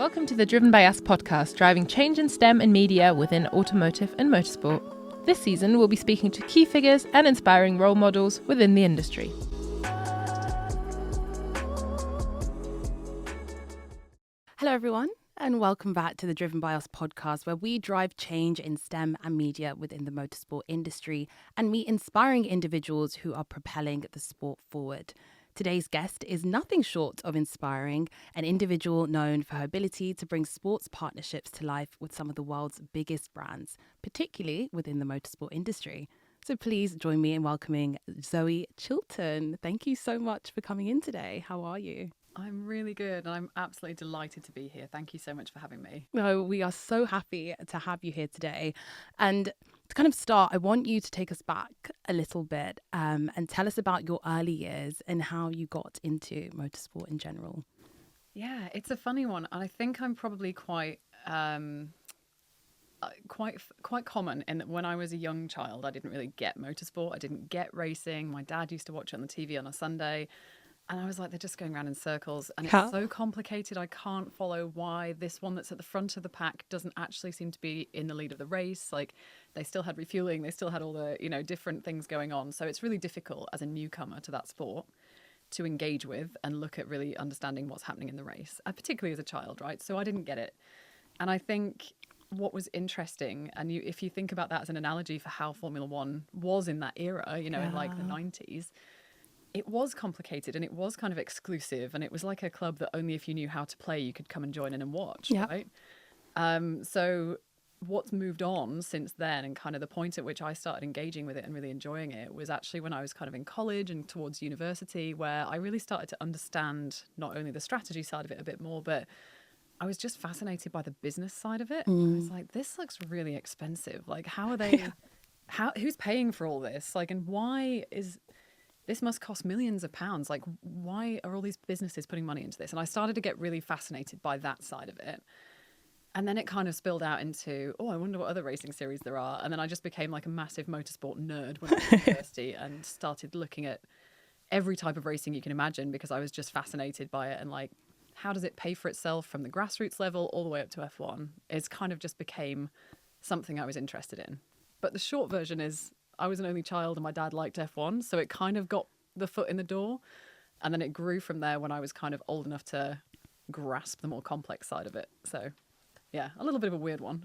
Welcome to the Driven by Us podcast, driving change in STEM and media within automotive and motorsport. This season, we'll be speaking to key figures and inspiring role models within the industry. Hello, everyone, and welcome back to the Driven by Us podcast, where we drive change in STEM and media within the motorsport industry and meet inspiring individuals who are propelling the sport forward. Today's guest is nothing short of inspiring, an individual known for her ability to bring sports partnerships to life with some of the world's biggest brands, particularly within the motorsport industry. So please join me in welcoming Zoe Chilton. Thank you so much for coming in today. How are you? I'm really good and I'm absolutely delighted to be here. Thank you so much for having me. No, we are so happy to have you here today. And to kind of start, I want you to take us back a little bit and tell us about your early years and how you got into motorsport in general. Yeah, it's a funny one. And I think I'm probably quite common in that when I was a young child, I didn't really get motorsport. I didn't get racing. My dad used to watch it on the TV on a Sunday. And I was like, they're just going around in circles. And it's so complicated. I can't follow why this one that's at the front of the pack doesn't actually seem to be in the lead of the race. Like, they still had refueling. They still had all the, different things going on. So it's really difficult as a newcomer to that sport to engage with and look at really understanding what's happening in the race, particularly as a child, right? So I didn't get it. And I think what was interesting, and if you think about that as an analogy for how Formula One was in that era, in like the 90s, it was complicated and it was kind of exclusive, and it was like a club that only if you knew how to play you could come and join in and watch, right? So what's moved on since then, and kind of the point at which I started engaging with it and really enjoying it, was actually when I was kind of in college and towards university, where I really started to understand not only the strategy side of it a bit more, but I was just fascinated by the business side of it. I was like, this looks really expensive. Like, how are they, who's paying for all this? Like, and why is... this must cost millions of pounds. Like, why are all these businesses putting money into this? And I started to get really fascinated by that side of it. And then it kind of spilled out into, I wonder what other racing series there are. And then I just became like a massive motorsport nerd when I was at university and started looking at every type of racing you can imagine, because I was just fascinated by it. And like, how does it pay for itself from the grassroots level all the way up to F1? It's kind of just became something I was interested in. But the short version is, I was an only child and my dad liked F1, so it kind of got the foot in the door. And then it grew from there when I was kind of old enough to grasp the more complex side of it. So, yeah, a little bit of a weird one.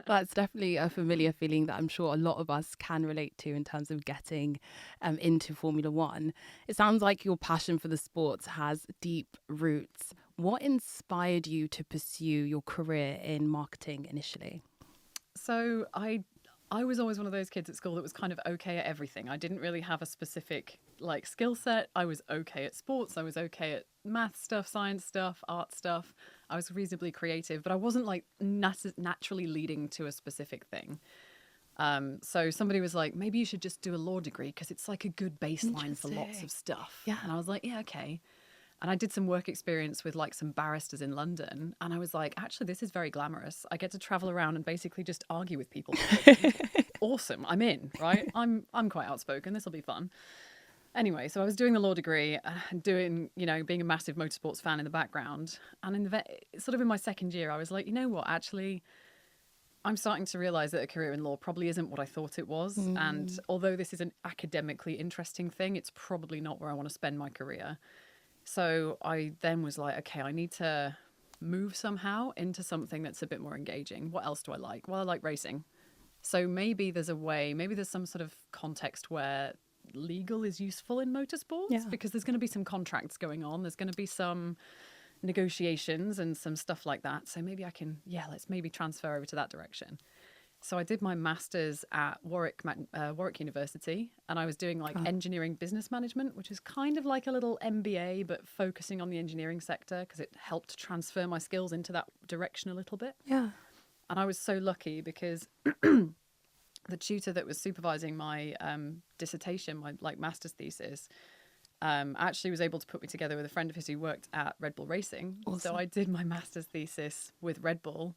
That's definitely a familiar feeling that I'm sure a lot of us can relate to in terms of getting into Formula One. It sounds like your passion for the sports has deep roots. What inspired you to pursue your career in marketing initially? So I was always one of those kids at school that was kind of okay at everything. I didn't really have a specific skill set. I was okay at sports. I was okay at math stuff, science stuff, art stuff. I was reasonably creative, but I wasn't naturally leading to a specific thing. So somebody was like, maybe you should just do a law degree because it's like a good baseline for lots of stuff. Yeah. And I was like, yeah, okay. And I did some work experience with some barristers in London. And I was like, actually, this is very glamorous. I get to travel around and basically just argue with people. Awesome. I'm in, right? I'm quite outspoken. This will be fun. Anyway, so I was doing the law degree and doing, being a massive motorsports fan in the background. And in my second year, I was like, you know what, actually, I'm starting to realize that a career in law probably isn't what I thought it was. And although this is an academically interesting thing, it's probably not where I want to spend my career. So I then was like, okay, I need to move somehow into something that's a bit more engaging. What else do I like? Well, I like racing. So maybe there's some sort of context where legal is useful in motorsports, because there's going to be some contracts going on. There's going to be some negotiations and some stuff like that. So maybe I can, let's maybe transfer over to that direction. So I did my master's at Warwick University, and I was doing engineering business management, which is kind of like a little MBA, but focusing on the engineering sector because it helped transfer my skills into that direction a little bit. Yeah. And I was so lucky because the tutor that was supervising my dissertation, my master's thesis, actually was able to put me together with a friend of his who worked at Red Bull Racing. Awesome. So I did my master's thesis with Red Bull,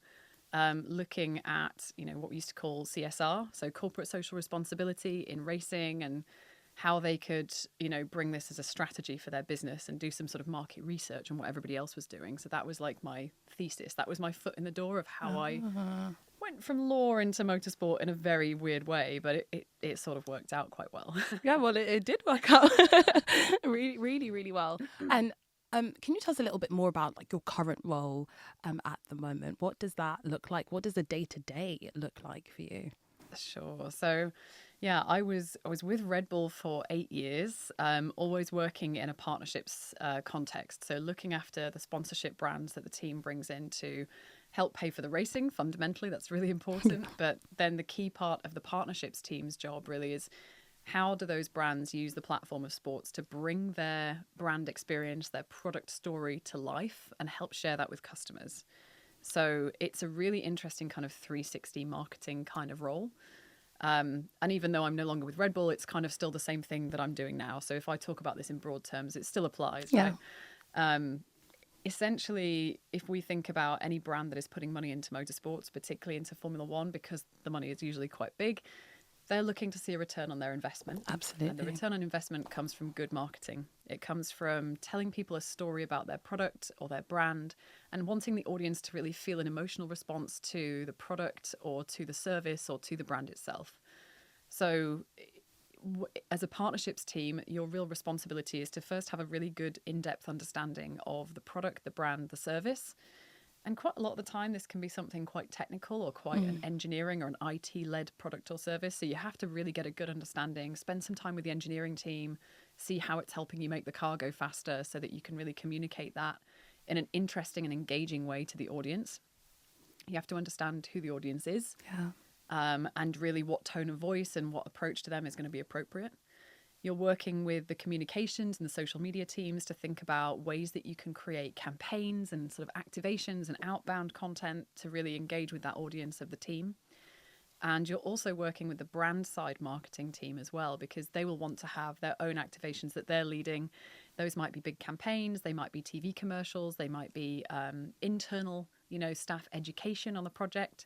looking at, what we used to call CSR, so corporate social responsibility in racing, and how they could, bring this as a strategy for their business and do some sort of market research on what everybody else was doing. So that was like my thesis. That was my foot in the door of how I went from law into motorsport in a very weird way, but it sort of worked out quite well. Yeah, well, it did work out really, really, really well. And can you tell us a little bit more about like your current role at the moment? What does that look like? What does the day-to-day look like for you? Sure. So, yeah, I was with Red Bull for 8 years, always working in a partnerships context. So looking after the sponsorship brands that the team brings in to help pay for the racing. Fundamentally, that's really important. But then the key part of the partnerships team's job really is how do those brands use the platform of sports to bring their brand experience, their product story to life and help share that with customers. So it's a really interesting kind of 360 marketing kind of role. And even though I'm no longer with Red Bull, it's kind of still the same thing that I'm doing now. So if I talk about this in broad terms, it still applies, right? Essentially, if we think about any brand that is putting money into motorsports, particularly into Formula One, because the money is usually quite big, they're looking to see a return on their investment. Absolutely. And the return on investment comes from good marketing. It comes from telling people a story about their product or their brand and wanting the audience to really feel an emotional response to the product or to the service or to the brand itself. So as a partnerships team, your real responsibility is to first have a really good in-depth understanding of the product, the brand, the service. And quite a lot of the time, this can be something quite technical or quite an engineering or an IT-led product or service. So you have to really get a good understanding, spend some time with the engineering team, see how it's helping you make the car go faster so that you can really communicate that in an interesting and engaging way to the audience. You have to understand who the audience is and really what tone of voice and what approach to them is going to be appropriate. You're working with the communications and the social media teams to think about ways that you can create campaigns and sort of activations and outbound content to really engage with that audience of the team. And you're also working with the brand side marketing team as well, because they will want to have their own activations that they're leading. Those might be big campaigns, they might be TV commercials, they might be internal, staff education on the project.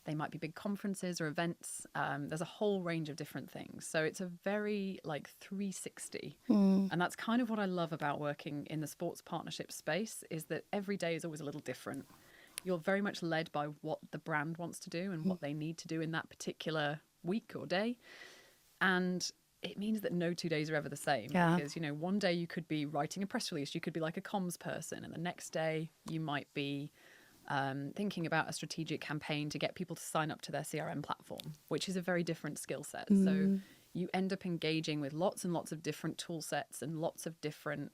They might be big conferences or events. There's a whole range of different things. So it's a very 360. And that's kind of what I love about working in the sports partnership space, is that every day is always a little different. You're very much led by what the brand wants to do and what they need to do in that particular week or day. And it means that no 2 days are ever the same. Because, one day you could be writing a press release. You could be like a comms person. And the next day you might be thinking about a strategic campaign to get people to sign up to their CRM platform, which is a very different skill set. So you end up engaging with lots and lots of different tool sets and lots of different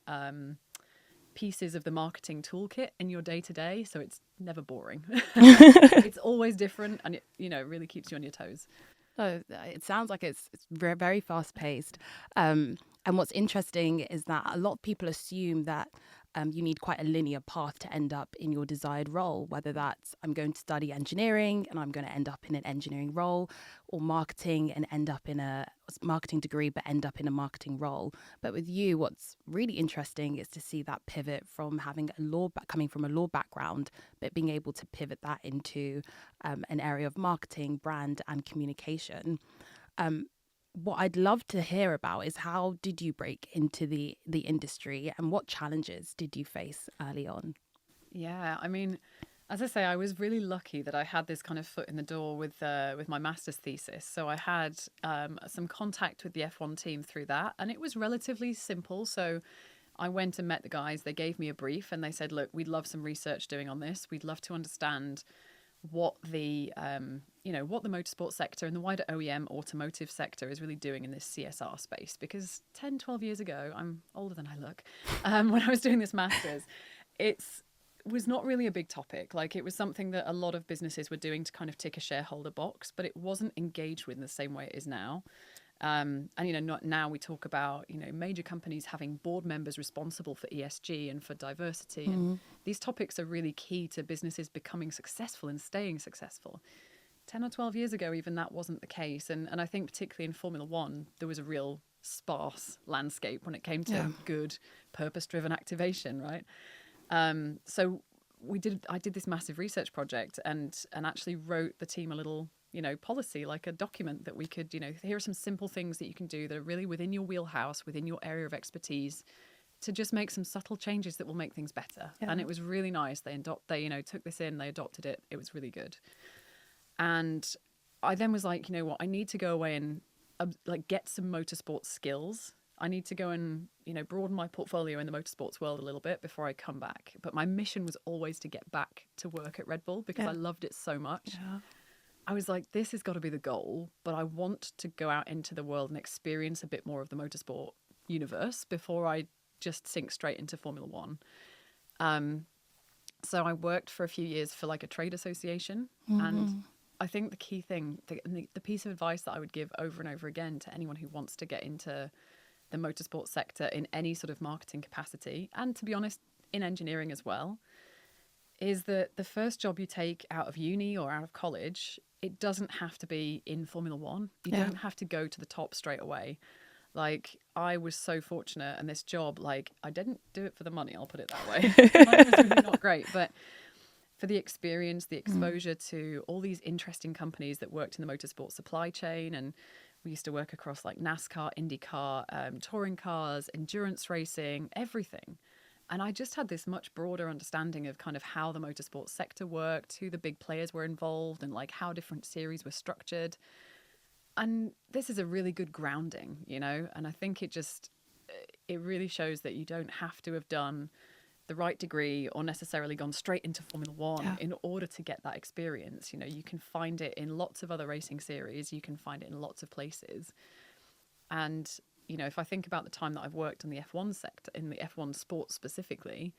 pieces of the marketing toolkit in your day-to-day. So it's never boring. It's always different, and it really keeps you on your toes. Oh, it sounds like it's very, very fast-paced. And what's interesting is that a lot of people assume that you need quite a linear path to end up in your desired role, whether that's I'm going to study engineering and I'm going to end up in an engineering role, or marketing and end up in a marketing degree but end up in a marketing role. But with you, what's really interesting is to see that pivot from coming from a law background, but being able to pivot that into an area of marketing, brand and communication. What I'd love to hear about is how did you break into the industry and what challenges did you face early on? Yeah, I mean, as I say, I was really lucky that I had this kind of foot in the door with my master's thesis. So I had some contact with the F1 team through that, and it was relatively simple. So I went and met the guys. They gave me a brief and they said, look, we'd love some research doing on this. We'd love to understand what the what the motorsport sector and the wider OEM automotive sector is really doing in this CSR space. Because 10, 12 years ago, I'm older than I look, when I was doing this master's, it was not really a big topic. Like, it was something that a lot of businesses were doing to kind of tick a shareholder box, but it wasn't engaged with in the same way it is now. And, not now we talk about, major companies having board members responsible for ESG and for diversity. And these topics are really key to businesses becoming successful and staying successful. 10 or 12 years ago, even that wasn't the case. And I think particularly in Formula One, there was a real sparse landscape when it came to good purpose-driven activation, right? So I did this massive research project and actually wrote the team a little policy, like a document that we could, here are some simple things that you can do that are really within your wheelhouse, within your area of expertise, to just make some subtle changes that will make things better. Yeah. And it was really nice. They took this in, they adopted it. It was really good. And I then was like, you know what, I need to go away and get some motorsports skills. I need to go and, broaden my portfolio in the motorsports world a little bit before I come back. But my mission was always to get back to work at Red Bull because I loved it so much. Yeah. I was like, this has got to be the goal, but I want to go out into the world and experience a bit more of the motorsport universe before I just sink straight into Formula One. So I worked for a few years for like a trade association. Mm-hmm. And I think the key thing, the piece of advice that I would give over and over again to anyone who wants to get into the motorsport sector in any sort of marketing capacity, and to be honest, in engineering as well, is that the first job you take out of uni or out of college, it doesn't have to be in Formula One. You don't have to go to the top straight away. Like, I was so fortunate, and this job, like, I didn't do it for the money, I'll put it that way. The money was really not great, but for the experience, the exposure to all these interesting companies that worked in the motorsport supply chain. And we used to work across like NASCAR, IndyCar, touring cars, endurance racing, everything. And I just had this much broader understanding of kind of how the motorsport sector worked, who the big players were involved, and like how different series were structured. And this is a really good grounding, and I think it really shows that you don't have to have done the right degree or necessarily gone straight into Formula One in order to get that experience. You can find it in lots of other racing series. You can find it in lots of places. And, if I think about the time that I've worked in the F1 sector, in the F1 sport specifically,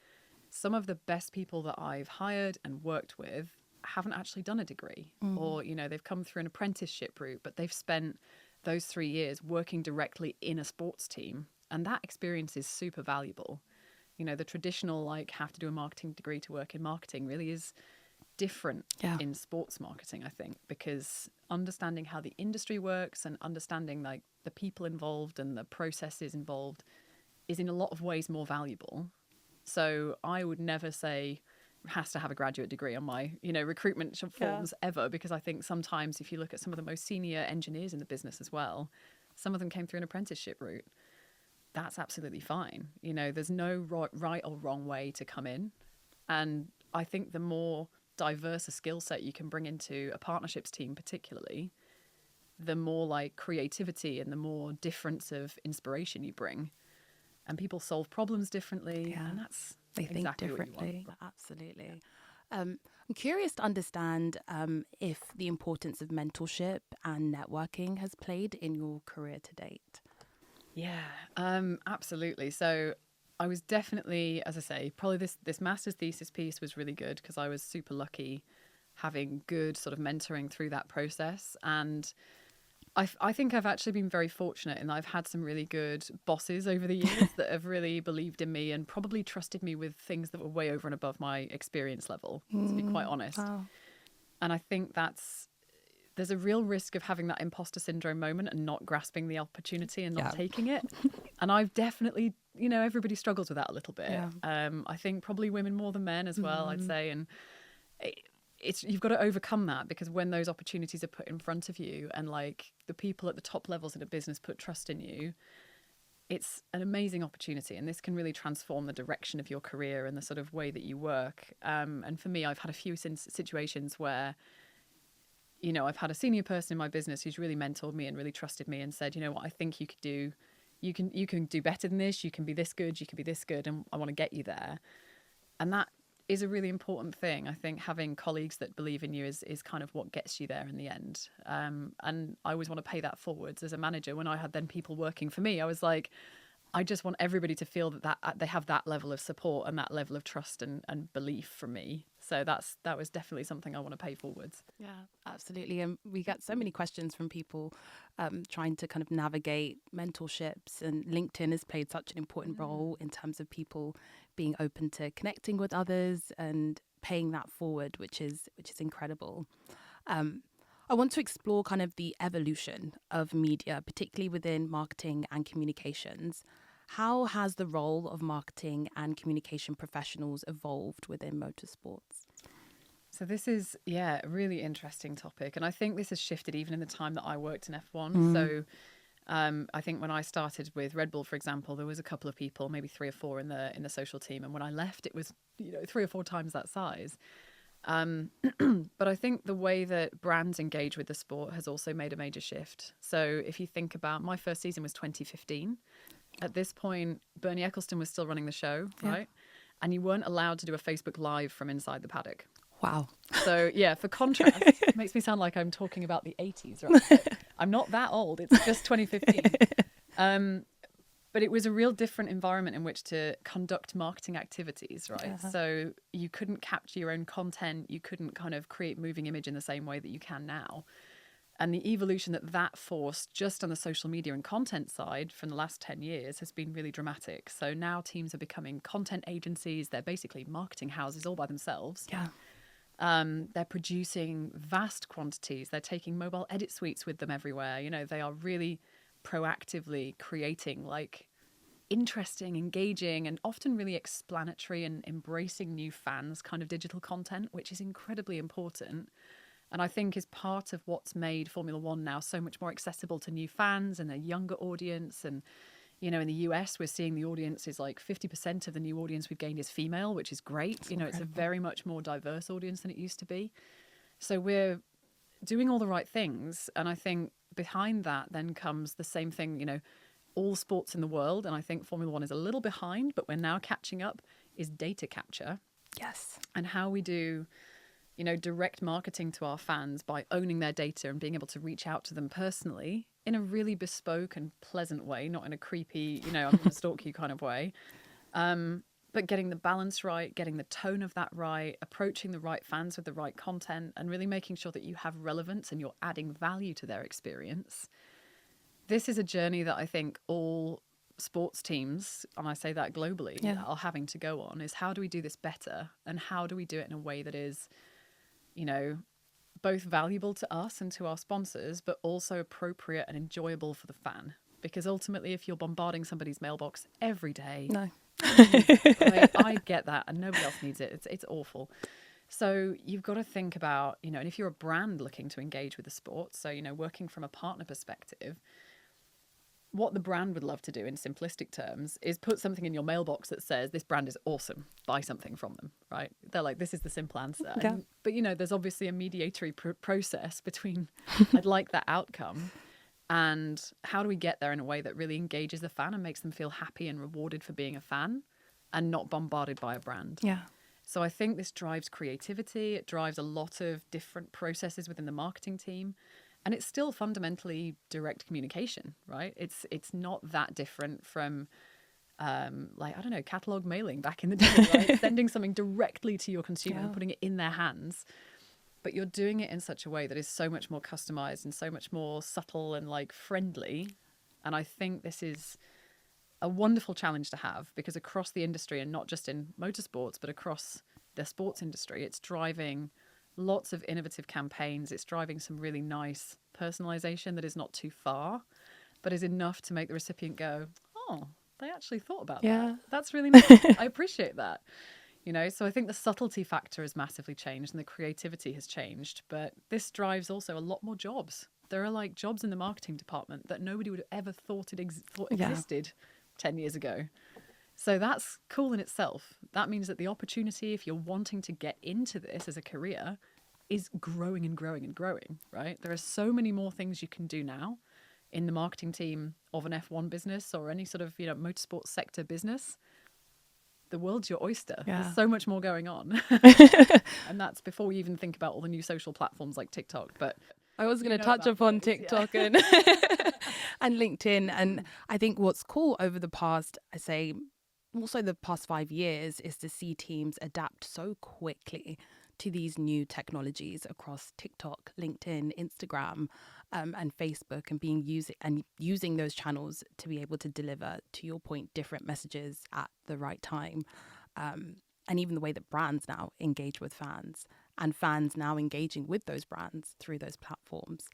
some of the best people that I've hired and worked with haven't actually done a degree or, they've come through an apprenticeship route, but they've spent those 3 years working directly in a sports team. And that experience is super valuable. The traditional, have to do a marketing degree to work in marketing really is different in sports marketing, I think, because understanding how the industry works and understanding the people involved and the processes involved is in a lot of ways more valuable. So I would never say has to have a graduate degree on my, recruitment forms ever, because I think sometimes if you look at some of the most senior engineers in the business as well, some of them came through an apprenticeship route. That's absolutely fine. There's no right or wrong way to come in. And I think the more diverse a skill set you can bring into a partnerships team particularly, the more creativity and the more difference of inspiration you bring. And people solve problems differently. Yeah. And that's they exactly think differently. What you want. Absolutely. I'm curious to understand if the importance of mentorship and networking has played in your career to date. Yeah, absolutely. So I was definitely, as I say, probably this master's thesis piece was really good because I was super lucky having good sort of mentoring through that process. And I think I've actually been very fortunate in that I've had some really good bosses over the years that have really believed in me and probably trusted me with things that were way over and above my experience level, to be quite honest. Wow. And I think there's a real risk of having that imposter syndrome moment and not grasping the opportunity and not taking it. And I've definitely, everybody struggles with that a little bit. Yeah. I think probably women more than men as well, I'd say. And you've got to overcome that, because when those opportunities are put in front of you and the people at the top levels in a business put trust in you, it's an amazing opportunity. And this can really transform the direction of your career and the sort of way that you work. And for me, I've had a few situations where I've had a senior person in my business who's really mentored me and really trusted me and said, what I think you could do, you can do better than this. You can be this good. You can be this good. And I want to get you there. And that is a really important thing. I think having colleagues that believe in you is kind of what gets you there in the end. And I always want to pay that forwards as a manager. When I had then people working for me, I was like, I just want everybody to feel that they have that level of support and that level of trust and belief from me. So that was definitely something I want to pay forwards. Yeah, absolutely. And we get so many questions from people trying to kind of navigate mentorships, and LinkedIn has played such an important role in terms of people being open to connecting with others and paying that forward, which is incredible. I want to explore kind of the evolution of media, particularly within marketing and communications. How has the role of marketing and communication professionals evolved within motorsports? It's So this is, a really interesting topic. And I think this has shifted even in the time that I worked in F1. So I think when I started with Red Bull, for example, there was a couple of people, maybe 3 or 4 in the social team. And when I left, it was, 3 or 4 times that size. But I think the way that brands engage with the sport has also made a major shift. So if you think about, my first season was 2015. At this point, Bernie Ecclestone was still running the show, right? And you weren't allowed to do a Facebook Live from inside the paddock. Wow. So, for contrast, it makes me sound like I'm talking about the 80s, right? I'm not that old. It's just 2015. But it was a real different environment in which to conduct marketing activities, right? So you couldn't capture your own content. You couldn't kind of create moving image in the same way that you can now. And the evolution that forced just on the social media and content side from the last 10 years has been really dramatic. So now teams are becoming content agencies. They're basically marketing houses all by themselves. They're producing vast quantities. They're taking mobile edit suites with them everywhere. They are really proactively creating like interesting, engaging, and often really explanatory and embracing new fans kind of digital content, which is incredibly important. And I think is part of what's made Formula One now so much more accessible to new fans and a younger audience. And, in the US, we're seeing the audience is like 50% of the new audience we've gained is female, which is great. It's a very much more diverse audience than it used to be. So we're doing all the right things. And I think behind that then comes the same thing, all sports in the world, and I think Formula One is a little behind, but we're now catching up, is data capture. Yes. And how we do, direct marketing to our fans by owning their data and being able to reach out to them personally in a really bespoke and pleasant way, not in a creepy, I'm going to stalk you kind of way. But getting the balance right, getting the tone of that right, approaching the right fans with the right content, and really making sure that you have relevance and you're adding value to their experience. This is a journey that I think all sports teams, and I say that globally, are having to go on, is how do we do this better? And how do we do it in a way that is, both valuable to us and to our sponsors, but also appropriate and enjoyable for the fan? Because ultimately, if you're bombarding somebody's mailbox every day, I get that, and nobody else needs it. It's awful. So you've got to think about, and if you're a brand looking to engage with the sport, so, working from a partner perspective, what the brand would love to do in simplistic terms is put something in your mailbox that says, this brand is awesome, buy something from them, right? They're like, this is the simple answer. Yeah. But, there's obviously a mediatory process between I'd like that outcome and how do we get there in a way that really engages the fan and makes them feel happy and rewarded for being a fan and not bombarded by a brand. Yeah. So I think this drives creativity. It drives a lot of different processes within the marketing team. And it's still fundamentally direct communication, right? It's not that different from, catalog mailing back in the day, right? Sending something directly to your consumer and putting it in their hands. But you're doing it in such a way that is so much more customized and so much more subtle and friendly. And I think this is a wonderful challenge to have, because across the industry, and not just in motorsports, but across the sports industry, it's driving lots of innovative campaigns. It's driving some really nice personalization that is not too far, but is enough to make the recipient go, oh, they actually thought about that. That's really nice. I appreciate that. So I think the subtlety factor has massively changed and the creativity has changed, but this drives also a lot more jobs. There are jobs in the marketing department that nobody would have ever thought existed 10 years ago. So that's cool in itself. That means that the opportunity, if you're wanting to get into this as a career, is growing and growing and growing, right? There are so many more things you can do now in the marketing team of an F1 business or any sort of, motorsports sector business. The world's your oyster. Yeah. There's so much more going on. And that's before we even think about all the new social platforms like TikTok. But I was going to touch upon TikTok and and LinkedIn. And I think what's cool over the past, also the past 5 years, is to see teams adapt so quickly to these new technologies across TikTok, LinkedIn, Instagram, and Facebook, and using those channels to be able to deliver, to your point, different messages at the right time. And even the way that brands now engage with fans, and fans now engaging with those brands through those platforms.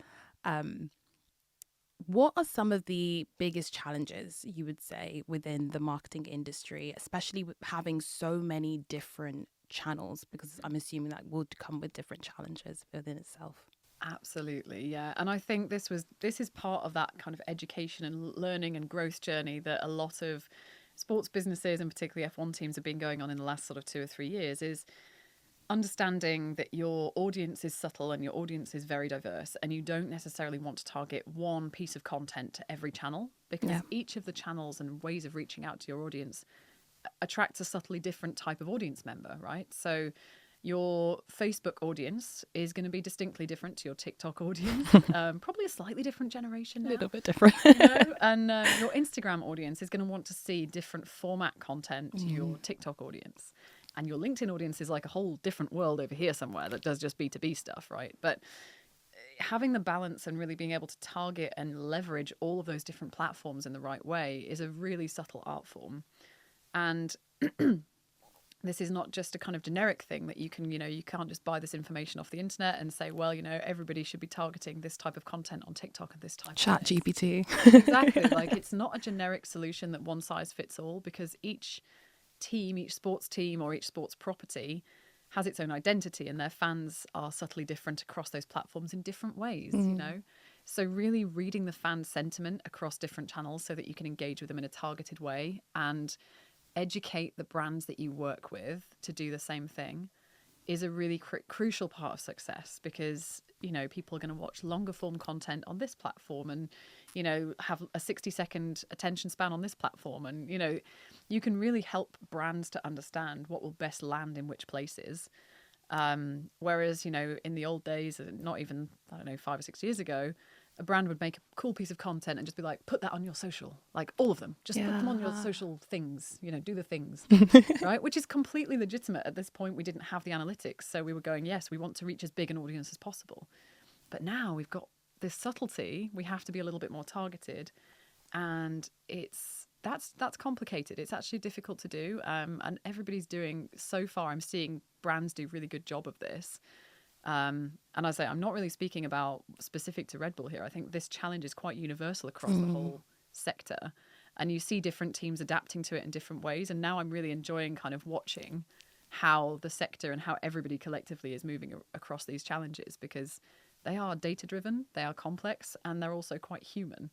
What are some of the biggest challenges, you would say, within the marketing industry, especially with having so many different channels? Because I'm assuming that would come with different challenges within itself. Absolutely, yeah. And I think this is part of that kind of education and learning and growth journey that a lot of sports businesses and particularly F1 teams have been going on in the last sort of 2 or 3 years, is understanding that your audience is subtle and your audience is very diverse, and you don't necessarily want to target one piece of content to every channel, because each of the channels and ways of reaching out to your audience attracts a subtly different type of audience member, right? So your Facebook audience is going to be distinctly different to your TikTok audience, probably a slightly different generation now. A little bit different. And your Instagram audience is going to want to see different format content to your TikTok audience. And your LinkedIn audience is like a whole different world over here somewhere that does just B2B stuff, right? But having the balance and really being able to target and leverage all of those different platforms in the right way is a really subtle art form. And this is not just a kind of generic thing that you can, you can't just buy this information off the internet and say, well, everybody should be targeting this type of content on TikTok and this type Chat of thing. GPT. Exactly. Like, it's not a generic solution that one size fits all, because each team, each sports team or each sports property has its own identity, and their fans are subtly different across those platforms in different ways, So really reading the fan sentiment across different channels so that you can engage with them in a targeted way and educate the brands that you work with to do the same thing is a really crucial part of success, because people are going to watch longer form content on this platform and have a 60-second attention span on this platform, and you can really help brands to understand what will best land in which places, whereas in the old days, not even 5 or 6 years ago, a brand would make a cool piece of content and just be like, put that on your social, like all of them, just put them on your social things, do the things, right? Which is completely legitimate. At this point, we didn't have the analytics. So we were going, yes, we want to reach as big an audience as possible. But now we've got this subtlety. We have to be a little bit more targeted. And that's complicated. It's actually difficult to do. And everybody's doing, so far, I'm seeing brands do a really good job of this. And I say, I'm not really speaking about specific to Red Bull here. I think this challenge is quite universal across the whole sector. And you see different teams adapting to it in different ways. And now I'm really enjoying kind of watching how the sector and how everybody collectively is moving across these challenges, because they are data-driven, they are complex, and they're also quite human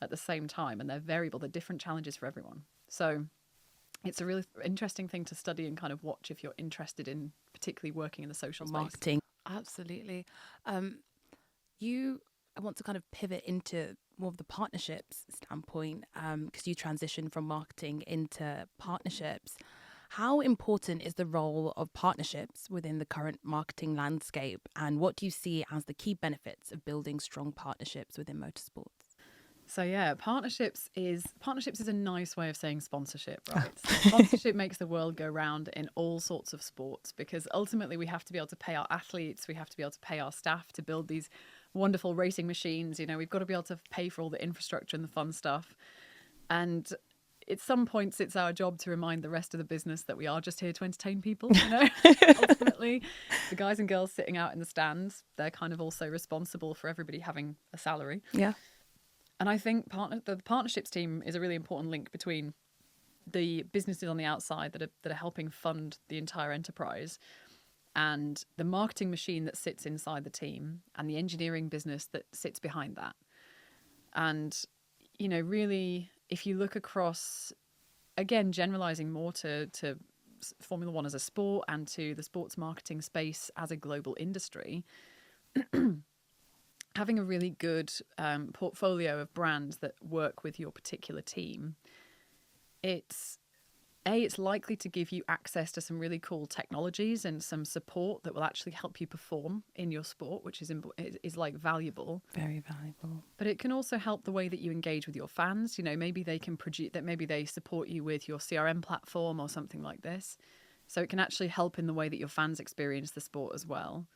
at the same time. And they're variable. They're different challenges for everyone. So it's a really interesting thing to study and kind of watch if you're interested in particularly working in the social space. Marketing. Absolutely. I want to kind of pivot into more of the partnerships standpoint, because you transitioned from marketing into partnerships. How important is the role of partnerships within the current marketing landscape, and what do you see as the key benefits of building strong partnerships within motorsports? So yeah, partnerships is a nice way of saying sponsorship, right? So sponsorship makes the world go round in all sorts of sports, because ultimately we have to be able to pay our athletes, we have to be able to pay our staff to build these wonderful racing machines. We've got to be able to pay for all the infrastructure and the fun stuff. And at some points, it's our job to remind the rest of the business that we are just here to entertain people. Ultimately, the guys and girls sitting out in the stands, they're kind of also responsible for everybody having a salary. Yeah. And I think the partnerships team is a really important link between the businesses on the outside that are helping fund the entire enterprise, and the marketing machine that sits inside the team, and the engineering business that sits behind that. And, really, if you look across, again, generalizing more to Formula One as a sport and to the sports marketing space as a global industry, having a really good portfolio of brands that work with your particular team, it's likely to give you access to some really cool technologies and some support that will actually help you perform in your sport, which is like valuable. Very valuable. But it can also help the way that you engage with your fans. Maybe they can maybe they support you with your CRM platform or something like this. So it can actually help in the way that your fans experience the sport as well.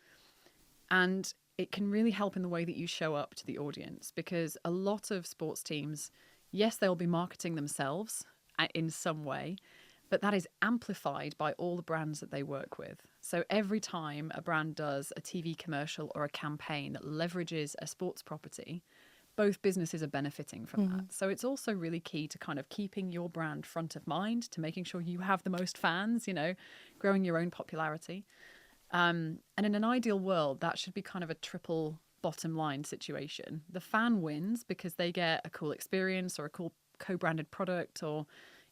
And it can really help in the way that you show up to the audience, because a lot of sports teams, yes, they'll be marketing themselves in some way, but that is amplified by all the brands that they work with. So every time a brand does a TV commercial or a campaign that leverages a sports property, both businesses are benefiting from that. So it's also really key to kind of keeping your brand front of mind, to making sure you have the most fans, growing your own popularity. And in an ideal world, that should be kind of a triple bottom line situation. The fan wins because they get a cool experience or a cool co-branded product or,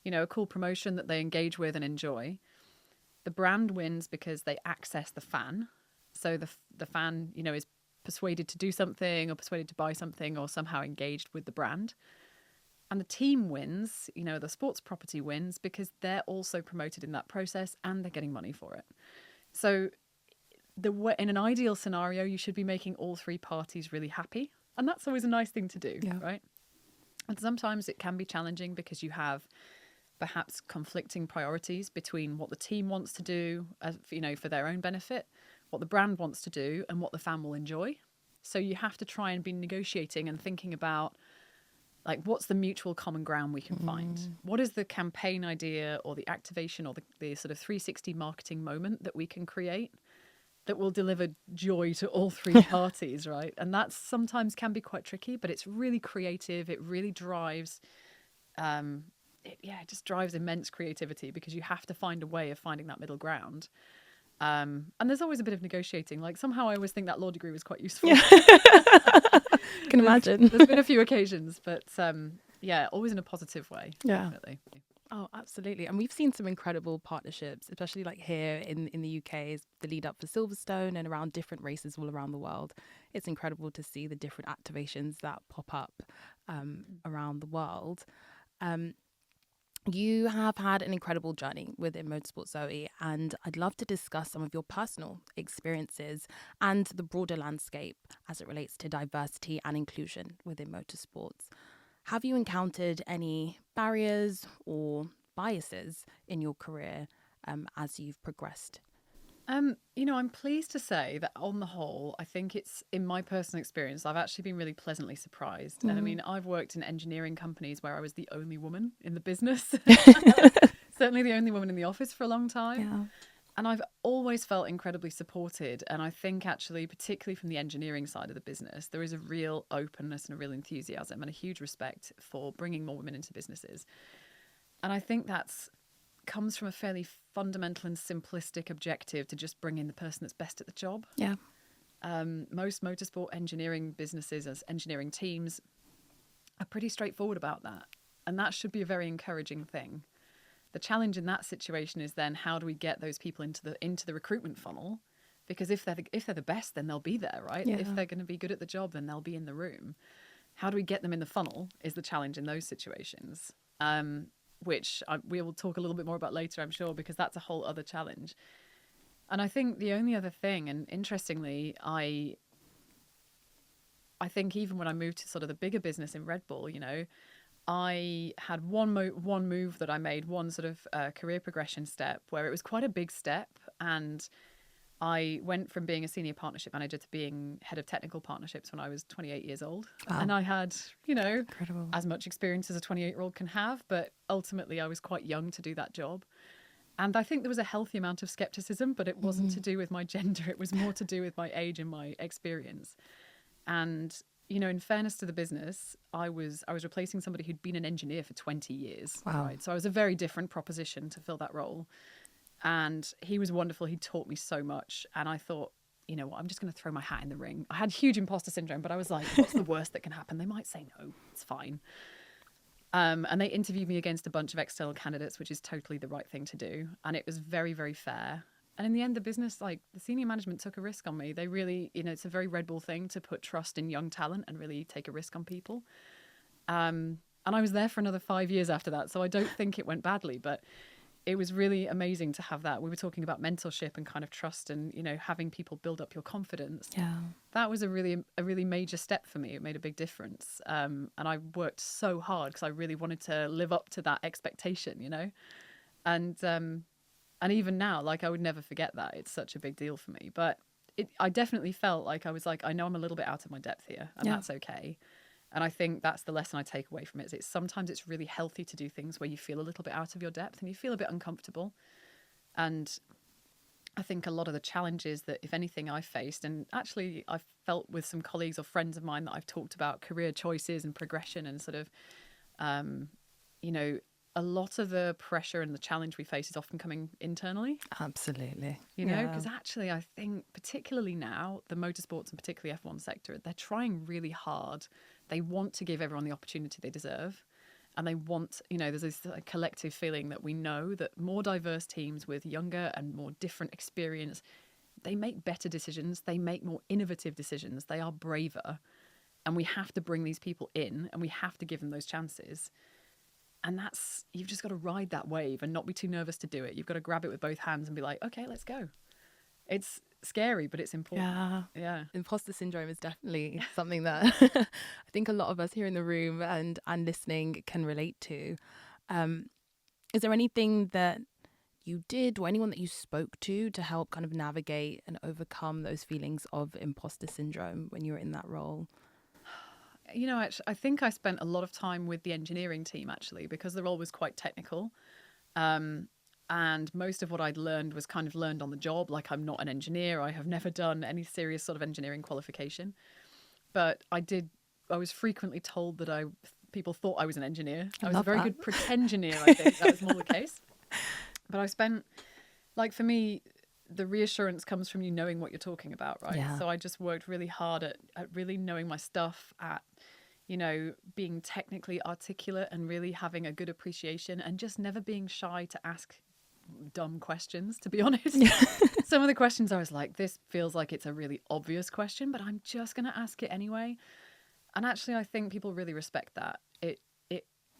a cool promotion that they engage with and enjoy. The brand wins because they access the fan. So the fan, is persuaded to do something or persuaded to buy something or somehow engaged with the brand. And the team wins, the sports property wins because they're also promoted in that process and they're getting money for it. So in an ideal scenario, you should be making all three parties really happy. And that's always a nice thing to do, right? And sometimes it can be challenging because you have perhaps conflicting priorities between what the team wants to do, for their own benefit, what the brand wants to do, and what the fan will enjoy. So you have to try and be negotiating and thinking about, like, what's the mutual common ground we can find? What is the campaign idea or the activation or the sort of 360 marketing moment that we can create that will deliver joy to all three parties, right? And that sometimes can be quite tricky, but it's really creative. It really drives, it just drives immense creativity because you have to find a way of finding that middle ground. And there's always a bit of negotiating. Like, somehow I always think that law degree was quite useful. Can imagine. There's been a few occasions, but always in a positive way. Yeah. Definitely. Oh, absolutely. And we've seen some incredible partnerships, especially like here in the UK, is the lead up for Silverstone and around different races all around the world. It's incredible to see the different activations that pop up around the world. You have had an incredible journey within motorsport, Zoe, and I'd love to discuss some of your personal experiences and the broader landscape as it relates to diversity and inclusion within motorsports. Have you encountered any barriers or biases in your career as you've progressed? I'm pleased to say that on the whole, I think it's, in my personal experience, I've actually been really pleasantly surprised. And I mean, I've worked in engineering companies where I was the only woman in the business, certainly the only woman in the office for a long time. Yeah. And I've always felt incredibly supported. And I think actually, particularly from the engineering side of the business, there is a real openness and a real enthusiasm and a huge respect for bringing more women into businesses. And I think that's comes from a fairly fundamental and simplistic objective to just bring in the person that's best at the job. Yeah. Most motorsport engineering businesses as engineering teams are pretty straightforward about that. And that should be a very encouraging thing. The challenge in that situation is then how do we get those people into the recruitment funnel? Because if they're the best, then they'll be there, right? Yeah. If they're going to be good at the job, then they'll be in the room. How do we get them in the funnel is the challenge in those situations. Which we will talk a little bit more about later, I'm sure, because that's a whole other challenge. And I think the only other thing, and interestingly, I think even when I moved to sort of the bigger business in Red Bull, I had one move that I made, one sort of career progression step where it was quite a big step. And I went from being a senior partnership manager to being head of technical partnerships when I was 28 years old. Wow. And I had, Incredible. as much experience as a 28-year-old can have, but ultimately I was quite young to do that job. And I think there was a healthy amount of skepticism, but it wasn't to do with my gender. It was more to do with my age and my experience. And, in fairness to the business, I was replacing somebody who'd been an engineer for 20 years. Wow. Right? So I was a very different proposition to fill that role. And he was wonderful. He taught me so much. And I thought, you know what, I'm just going to throw my hat in the ring. I had huge imposter syndrome, but I was like, what's the worst that can happen? They might say no, it's fine. And they interviewed me against a bunch of external candidates, which is totally the right thing to do. And it was very, very fair. And in the end, the business, the senior management took a risk on me. They really, it's a very Red Bull thing to put trust in young talent and really take a risk on people. And I was there for another 5 years after that. So I don't think it went badly, but it was really amazing to have that. We were talking about mentorship and kind of trust and, having people build up your confidence. Yeah. That was a really major step for me. It made a big difference. And I worked so hard because I really wanted to live up to that expectation, And even now, I would never forget that. It's such a big deal for me. But I definitely felt like I was I know I'm a little bit out of my depth here, and that's okay. And I think that's the lesson I take away from it. Is sometimes it's really healthy to do things where you feel a little bit out of your depth and you feel a bit uncomfortable. And I think a lot of the challenges that, if anything, I faced, and actually I've felt with some colleagues or friends of mine that I've talked about career choices and progression and sort of, a lot of the pressure and the challenge we face is often coming internally. Absolutely. Because actually I think particularly now, the motorsports and particularly F1 sector, they're trying really hard. They want to give everyone the opportunity they deserve. And they want, there's this collective feeling that we know that more diverse teams with younger and more different experience, they make better decisions. They make more innovative decisions. They are braver. And we have to bring these people in and we have to give them those chances. And you've just got to ride that wave and not be too nervous to do it. You've got to grab it with both hands and be like, okay, let's go. It's scary, but it's important. Yeah. Imposter syndrome is definitely something that I think a lot of us here in the room and listening can relate to. Is there anything that you did or anyone that you spoke to help kind of navigate and overcome those feelings of imposter syndrome when you were in that role? Actually, I think I spent a lot of time with the engineering team, actually, because the role was quite technical. And most of what I'd learned was kind of learned on the job. Like, I'm not an engineer. I have never done any serious sort of engineering qualification. But I was frequently told that people thought I was an engineer. I was a very good pretend-engineer, I think. That was more the case. But I spent, for me, the reassurance comes from you knowing what you're talking about, right? Yeah. So I just worked really hard at really knowing my stuff, at being technically articulate and really having a good appreciation and just never being shy to ask dumb questions, to be honest. Some of the questions I was like, this feels like it's a really obvious question, but I'm just going to ask it anyway. And actually, I think people really respect that. It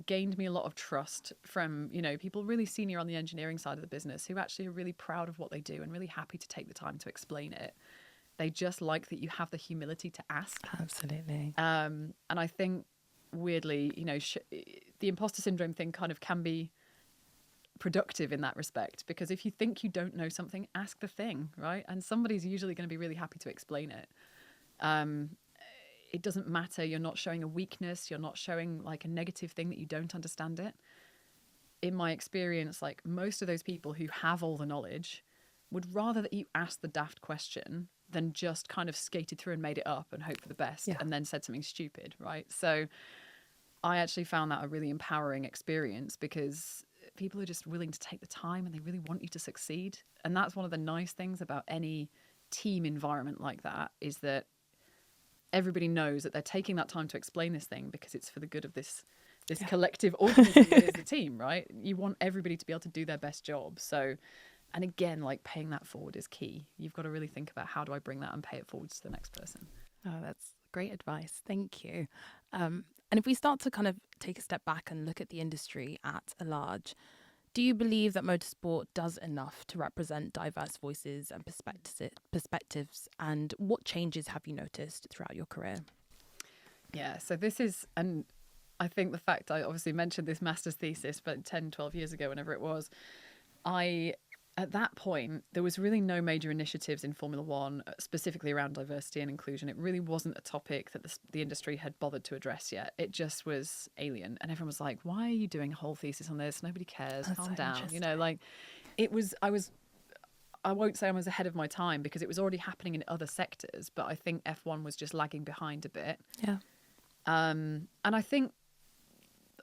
gained me a lot of trust from, people really senior on the engineering side of the business who actually are really proud of what they do and really happy to take the time to explain it. They just like that you have the humility to ask. Absolutely. And I think, weirdly, the imposter syndrome thing kind of can be productive in that respect, because if you think you don't know something, ask the thing, right? And somebody's usually going to be really happy to explain it. It doesn't matter. You're not showing a weakness. You're not showing a negative thing that you don't understand it. In my experience, most of those people who have all the knowledge would rather that you ask the daft question than just kind of skated through and made it up and hope for the best and then said something stupid, right? So I actually found that a really empowering experience, because people are just willing to take the time and they really want you to succeed. And that's one of the nice things about any team environment like that, is that everybody knows that they're taking that time to explain this thing because it's for the good of this collective organism that is the team, right? You want everybody to be able to do their best job. So, and again, paying that forward is key. You've got to really think about, how do I bring that and pay it forward to the next person? Oh, that's great advice. Thank you. And if we start to kind of take a step back and look at the industry at a large, do you believe that motorsport does enough to represent diverse voices and perspectives? And what changes have you noticed throughout your career? Yeah, so this is, and I think the fact I obviously mentioned this master's thesis, but 10, 12 years ago, whenever it was, at that point, there was really no major initiatives in Formula One, specifically around diversity and inclusion. It really wasn't a topic that the industry had bothered to address yet. It just was alien. And everyone was like, why are you doing a whole thesis on this? Nobody cares. That's Calm so down. interesting. I won't say I was ahead of my time, because it was already happening in other sectors, but I think F1 was just lagging behind a bit. Yeah. And I think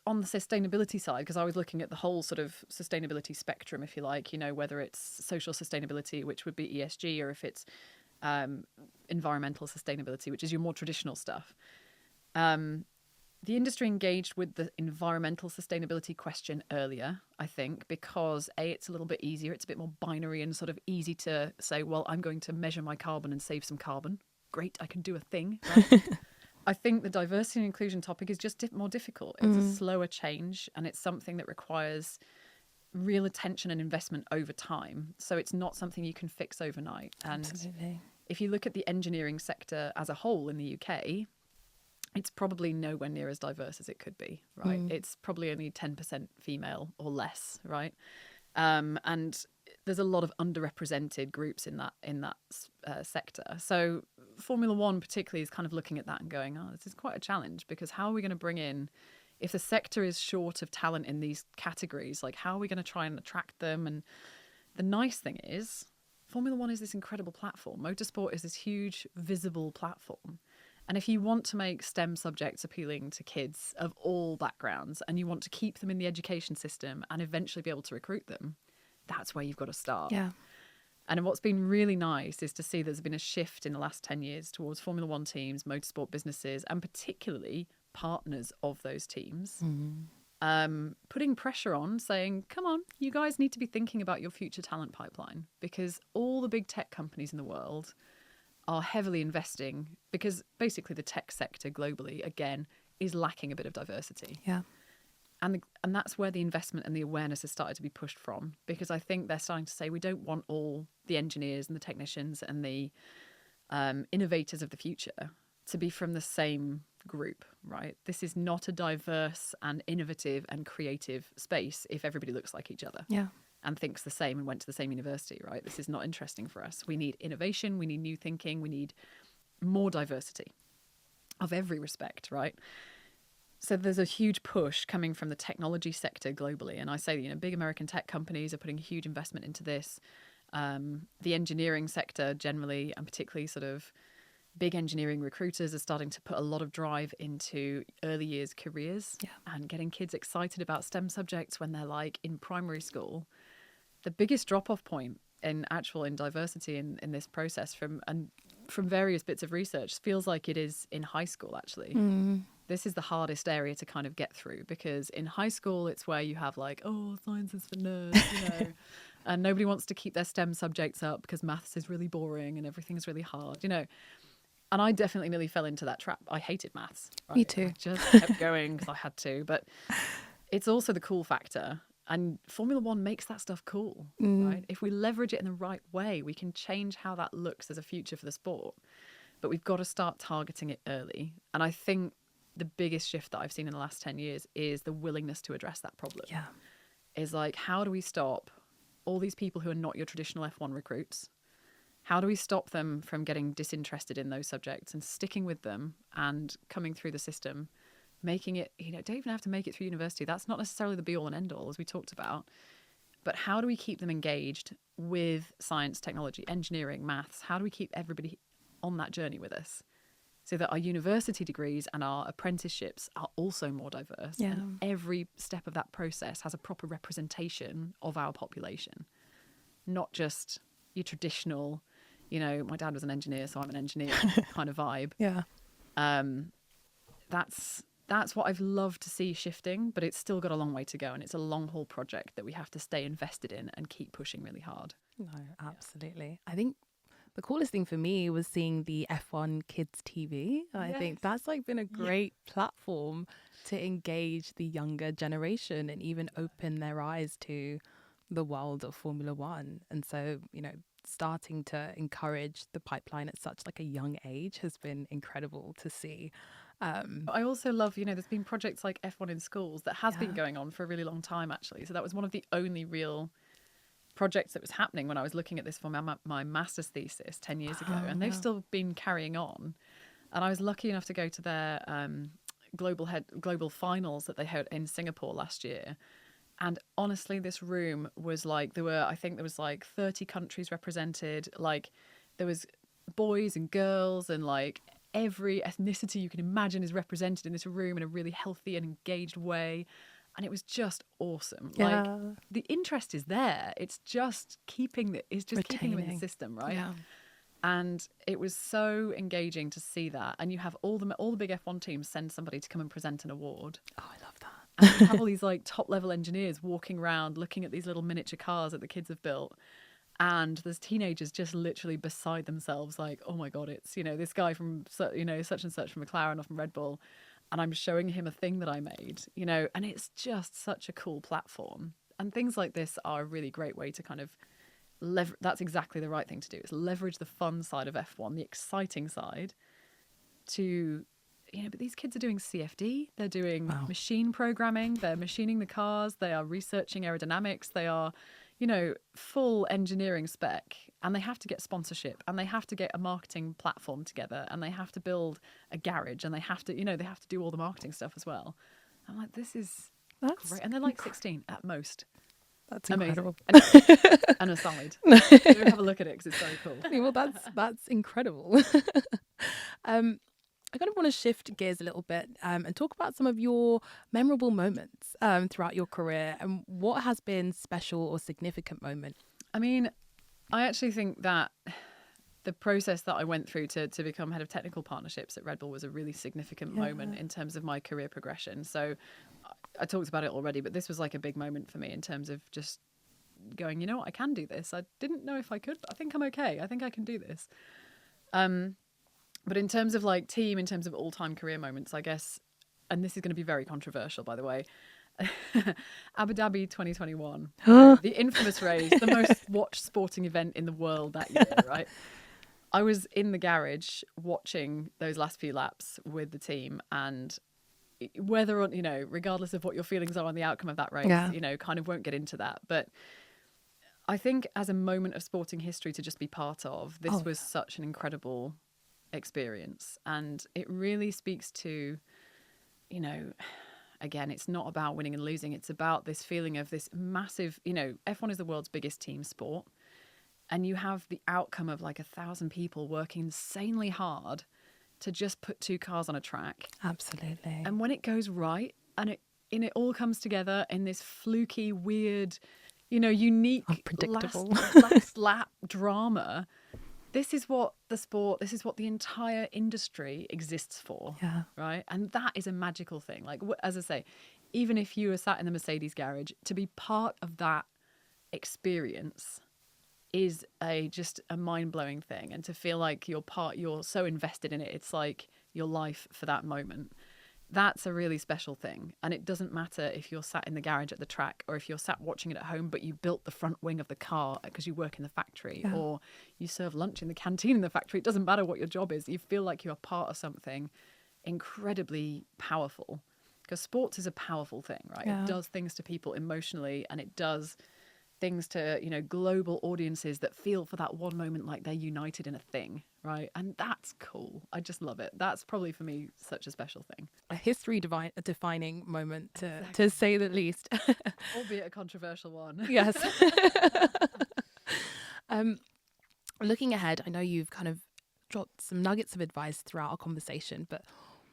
on the sustainability side, because I was looking at the whole sort of sustainability spectrum, if you like, whether it's social sustainability, which would be ESG, or if it's environmental sustainability, which is your more traditional stuff. The industry engaged with the environmental sustainability question earlier, I think, because it's a little bit easier. It's a bit more binary and sort of easy to say, well, I'm going to measure my carbon and save some carbon. Great, I can do a thing, right? I think the diversity and inclusion topic is just more difficult. It's a slower change, and it's something that requires real attention and investment over time. So it's not something you can fix overnight. And Absolutely. If you look at the engineering sector as a whole in the UK, it's probably nowhere near as diverse as it could be, right? It's probably only 10% female or less, right? And there's a lot of underrepresented groups in that sector. So Formula One particularly is kind of looking at that and going, oh, this is quite a challenge, because how are we going to bring in, if the sector is short of talent in these categories, how are we going to try and attract them? And the nice thing is, Formula One is this incredible platform. Motorsport is this huge, visible platform. And if you want to make STEM subjects appealing to kids of all backgrounds and you want to keep them in the education system and eventually be able to recruit them, that's where you've got to start. Yeah. And what's been really nice is to see there's been a shift in the last 10 years towards Formula One teams, motorsport businesses, and particularly partners of those teams, putting pressure on, saying, come on, you guys need to be thinking about your future talent pipeline, because all the big tech companies in the world are heavily investing, because basically the tech sector globally, again, is lacking a bit of diversity. Yeah. And that's where the investment and the awareness has started to be pushed from, because I think they're starting to say we don't want all the engineers and the technicians and the innovators of the future to be from the same group, right? This is not a diverse and innovative and creative space if everybody looks like each other. Yeah. And thinks the same and went to the same university, right? This is not interesting for us. We need innovation, we need new thinking, we need more diversity of every respect, right? So there's a huge push coming from the technology sector globally. And I say, big American tech companies are putting a huge investment into this. The engineering sector generally, and particularly sort of big engineering recruiters, are starting to put a lot of drive into early years careers and getting kids excited about STEM subjects when they're like in primary school. The biggest drop-off point in diversity in this process from various bits of research feels like it is in high school, actually. This is the hardest area to kind of get through, because in high school, it's where you have like, oh, science is for nerds, and nobody wants to keep their STEM subjects up because maths is really boring and everything's really hard, And I definitely nearly fell into that trap. I hated maths. Right? Me too. I just kept going because I had to. But it's also the cool factor. And Formula One makes that stuff cool, right? If we leverage it in the right way, we can change how that looks as a future for the sport. But we've got to start targeting it early. And I think the biggest shift that I've seen in the last 10 years is the willingness to address that problem. Yeah. Is like, how do we stop all these people who are not your traditional F1 recruits? How do we stop them from getting disinterested in those subjects and sticking with them and coming through the system, making it, don't even have to make it through university. That's not necessarily the be all and end all, as we talked about. But how do we keep them engaged with science, technology, engineering, maths? How do we keep everybody on that journey with us so that our university degrees and our apprenticeships are also more diverse? Yeah. And every step of that process has a proper representation of our population, not just your traditional, my dad was an engineer, so I'm an engineer kind of vibe. Yeah. That's what I've loved to see shifting, but it's still got a long way to go, and it's a long haul project that we have to stay invested in and keep pushing really hard. No, absolutely. I think the coolest thing for me was seeing the F1 Kids TV. I think that's been a great platform to engage the younger generation and even open their eyes to the world of Formula One. And so, starting to encourage the pipeline at such a young age has been incredible to see. I also love, there's been projects like F1 in schools that has been going on for a really long time, actually. So that was one of the only real projects that was happening when I was looking at this for my master's thesis 10 years ago. And they've still been carrying on. And I was lucky enough to go to their global finals that they had in Singapore last year. And honestly, this room was there was 30 countries represented. There was boys and girls and every ethnicity you can imagine is represented in this room in a really healthy and engaged way. And it was just awesome. The interest is there. It's just keeping them in the system, right? Yeah. And it was so engaging to see that. And you have all the big F1 teams send somebody to come and present an award. Oh, I love that. And you have all these top level engineers walking around looking at these little miniature cars that the kids have built. And there's teenagers just literally beside themselves, oh my God, it's, this guy from, such and such from McLaren or from Red Bull. And I'm showing him a thing that I made, and it's just such a cool platform. And things like this are a really great way to kind of that's exactly the right thing to do. Is leverage the fun side of F1, the exciting side to, but these kids are doing CFD, they're doing machine programming, they're machining the cars, they are researching aerodynamics, they are, full engineering spec, and they have to get sponsorship, and they have to get a marketing platform together, and they have to build a garage, and they have to, they have to do all the marketing stuff as well. I'm like, that's great. And they're 16 at most. That's incredible. And aside, go have a look at it because it's very cool. Well, that's incredible. I kind of want to shift gears a little bit and talk about some of your memorable moments throughout your career and what has been special or significant moment. I mean, I actually think that the process that I went through to become head of technical partnerships at Red Bull was a really significant moment in terms of my career progression. So I talked about it already, but this was like a big moment for me in terms of just going, you know what, I can do this. I didn't know if I could, but I think I'm okay. I think I can do this. But in terms of like team, in terms of all-time career moments, I guess, and this is going to be very controversial, by the way, Abu Dhabi 2021, the infamous race, the most watched sporting event in the world that year, right? I was in the garage watching those last few laps with the team, and whether or, you know, regardless of what your feelings are on the outcome of that race, you know, kind of won't get into that. But I think as a moment of sporting history to just be part of, this was such an incredible experience. And it really speaks to, you know, again, it's not about winning and losing. It's about this feeling of this massive, you know, F1 is the world's biggest team sport. And you have the outcome of like 1,000 people working insanely hard to just put two cars on a track. Absolutely. And when it goes right and it all comes together in this fluky, weird, you know, unique, unpredictable last lap drama, this is what the sport, this is what the entire industry exists for. Yeah. Right. And that is a magical thing. Like, as I say, even if you were sat in the Mercedes garage, to be part of that experience is just a mind-blowing thing. And to feel like you're so invested in it, it's like your life for that moment. That's a really special thing. And it doesn't matter if you're sat in the garage at the track or if you're sat watching it at home, but you built the front wing of the car because you work in the factory, or you serve lunch in the canteen in the factory. It doesn't matter what your job is. You feel like you're part of something incredibly powerful, because sports is a powerful thing, right? It does things to people emotionally, and it does things to, you know, global audiences that feel for that one moment like they're united in a thing, right? And that's cool. I just love it. That's probably for me such a special thing. A history-defining moment, to say the least. Albeit a controversial one. Yes. Looking ahead, I know you've kind of dropped some nuggets of advice throughout our conversation, but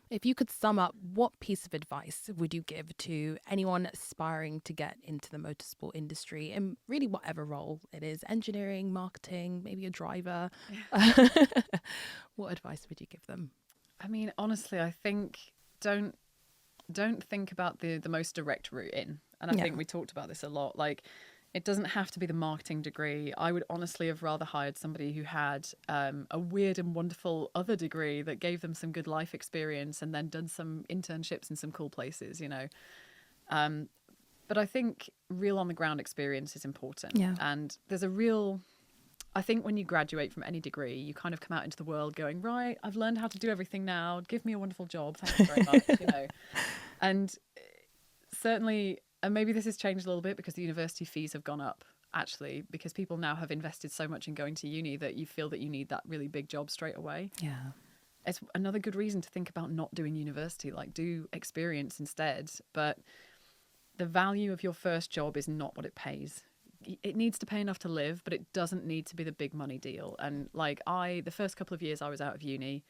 if you could sum up, what piece of advice would you give to anyone aspiring to get into the motorsport industry in really whatever role it is, engineering, marketing, maybe a driver? What advice would you give them? I mean, honestly, I think don't think about the most direct route in. And I think we talked about this a lot. Like, it doesn't have to be the marketing degree. I would honestly have rather hired somebody who had a weird and wonderful other degree that gave them some good life experience and then done some internships in some cool places, you know. But I think real on the ground experience is important. Yeah. And there's I think when you graduate from any degree, you kind of come out into the world going, right, I've learned how to do everything now. Give me a wonderful job. Thank you very much, you know. And certainly, and maybe this has changed a little bit because the university fees have gone up, actually, because people now have invested so much in going to uni that you feel that you need that really big job straight away. Yeah. It's another good reason to think about not doing university, like do experience instead. But the value of your first job is not what it pays. It needs to pay enough to live, but it doesn't need to be the big money deal. And like the first couple of years I was out of uni,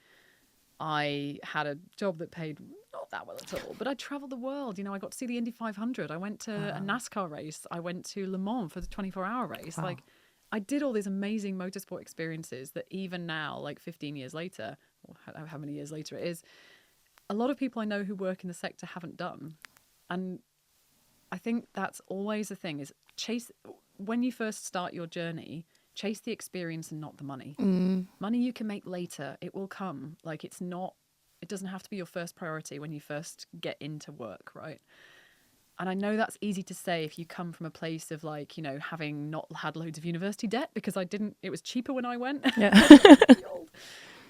I had a job that paid not that well at all, but I traveled the world. You know, I got to see the Indy 500. I went to a NASCAR race. I went to Le Mans for the 24-hour race. Wow. Like, I did all these amazing motorsport experiences that even now, like 15 years later, or how many years later it is, a lot of people I know who work in the sector haven't done. And I think that's always the thing, is when you first start your journey, chase the experience and not the money. Money you can make later. It will come. Like, it doesn't have to be your first priority when you first get into work, right? And I know that's easy to say if you come from a place of, like, you know, having not had loads of university debt, because it was cheaper when I went. Yeah.